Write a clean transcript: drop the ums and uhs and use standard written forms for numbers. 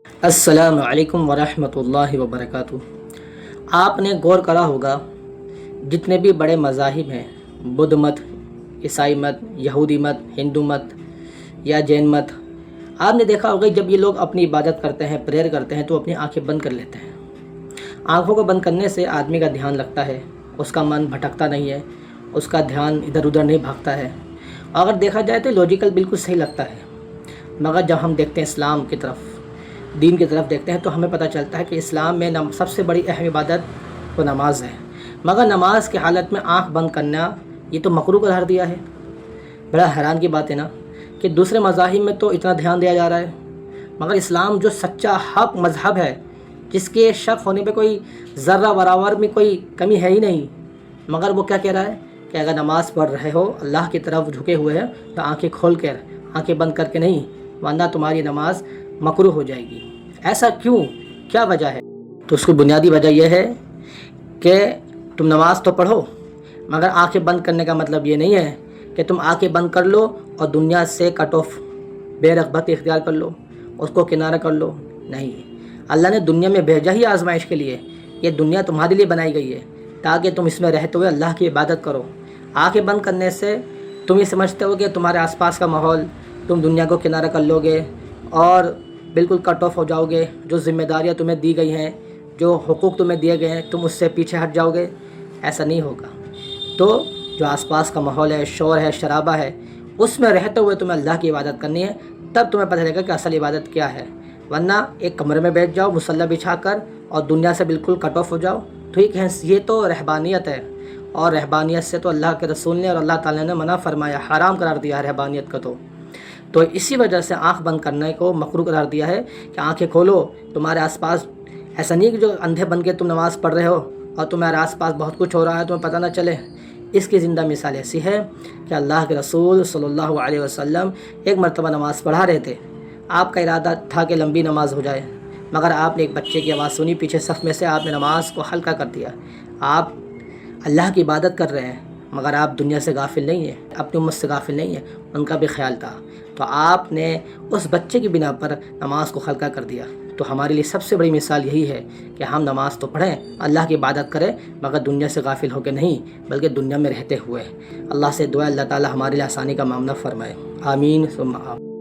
السلام علیکم ورحمۃ اللہ وبرکاتہ۔ آپ نے غور کرا ہوگا جتنے بھی بڑے مذاہب ہیں، بدھ مت، عیسائی مت، یہودی مت، ہندو مت یا جین مت، آپ نے دیکھا ہوگا جب یہ لوگ اپنی عبادت کرتے ہیں، پریئر کرتے ہیں تو اپنی آنکھیں بند کر لیتے ہیں۔ آنکھوں کو بند کرنے سے آدمی کا دھیان لگتا ہے، اس کا من بھٹکتا نہیں ہے، اس کا دھیان ادھر ادھر نہیں بھاگتا ہے۔ اگر دیکھا جائے تو لاجیکل بالکل صحیح لگتا ہے، مگر جب ہم دیکھتے ہیں اسلام کی طرف، دین کی طرف دیکھتے ہیں تو ہمیں پتہ چلتا ہے کہ اسلام میں سب سے بڑی اہم عبادت تو نماز ہے، مگر نماز کی حالت میں آنکھ بند کرنا یہ تو مکروہ قرار دیا ہے۔ بڑا حیران کی بات ہے نا کہ دوسرے مذاہب میں تو اتنا دھیان دیا جا رہا ہے، مگر اسلام جو سچا حق مذہب ہے، جس کے شک ہونے پہ کوئی ذرہ برابر میں کوئی کمی ہے ہی نہیں، مگر وہ کیا کہہ رہا ہے کہ اگر نماز پڑھ رہے ہو، اللہ کی طرف جھکے ہوئے ہیں، تو آنکھیں کھول کر، آنکھیں بند کر کے نہیں، ورنہ تمہاری نماز مکروہ ہو جائے گی۔ ایسا کیوں؟ کیا وجہ ہے؟ تو اس کی بنیادی وجہ یہ ہے کہ تم نماز تو پڑھو، مگر آنکھیں بند کرنے کا مطلب یہ نہیں ہے کہ تم آنکھیں بند کر لو اور دنیا سے کٹ آف، بے رغبت اختیار کر لو، اس کو کنارہ کر لو۔ نہیں، اللہ نے دنیا میں بھیجا ہی آزمائش کے لیے، یہ دنیا تمہارے لیے بنائی گئی ہے تاکہ تم اس میں رہتے ہوئے اللہ کی عبادت کرو۔ آنکھیں بند کرنے سے تم یہ سمجھتے ہو کہ تمہارے آس پاس کا ماحول، تم دنیا کو کنارہ کر لو گے اور بالکل کٹ آف ہو جاؤ گے، جو ذمہ داریاں تمہیں دی گئی ہیں، جو حقوق تمہیں دیے گئے ہیں، تم اس سے پیچھے ہٹ جاؤ گے۔ ایسا نہیں ہوگا۔ تو جو آس پاس کا ماحول ہے، شور ہے، شرابہ ہے، اس میں رہتے ہوئے تمہیں اللہ کی عبادت کرنی ہے، تب تمہیں پتہ چلے گا کہ اصل عبادت کیا ہے۔ ورنہ ایک کمرے میں بیٹھ جاؤ مصلی بچھا کر اور دنیا سے بالکل کٹ آف ہو جاؤ، ٹھیک ہے، یہ تو رہبانیت ہے، اور رہبانیت سے تو اللہ کے رسول نے اور اللہ تعالیٰ نے منع فرمایا، حرام قرار دیا ہے رہبانیت کا۔ تو اسی وجہ سے آنکھ بند کرنے کو مکروہ قرار دیا ہے کہ آنکھیں کھولو، تمہارے آس پاس ایسا نہیں کہ جو اندھے بن کے تم نماز پڑھ رہے ہو اور تمہارے آس پاس بہت کچھ ہو رہا ہے تمہیں پتہ نہ چلے۔ اس کی زندہ مثال ایسی ہے کہ اللہ کے رسول صلی اللہ علیہ وسلم ایک مرتبہ نماز پڑھا رہے تھے، آپ کا ارادہ تھا کہ لمبی نماز ہو جائے، مگر آپ نے ایک بچے کی آواز سنی پیچھے صف میں سے، آپ نے نماز کو ہلکا کر دیا۔ آپ اللہ کی عبادت کر رہے ہیں، مگر آپ دنیا سے غافل نہیں ہیں، اپنی امت سے غافل نہیں ہیں، ان کا بھی خیال تھا، تو آپ نے اس بچے کی بنا پر نماز کو ہلکا کر دیا۔ تو ہمارے لیے سب سے بڑی مثال یہی ہے کہ ہم نماز تو پڑھیں، اللہ کی عبادت کریں، مگر دنیا سے غافل ہو کے نہیں، بلکہ دنیا میں رہتے ہوئے۔ اللہ سے دعا اللہ تعالی ہمارے لیے آسانی کا معاملہ فرمائے، آمین ثم آمین۔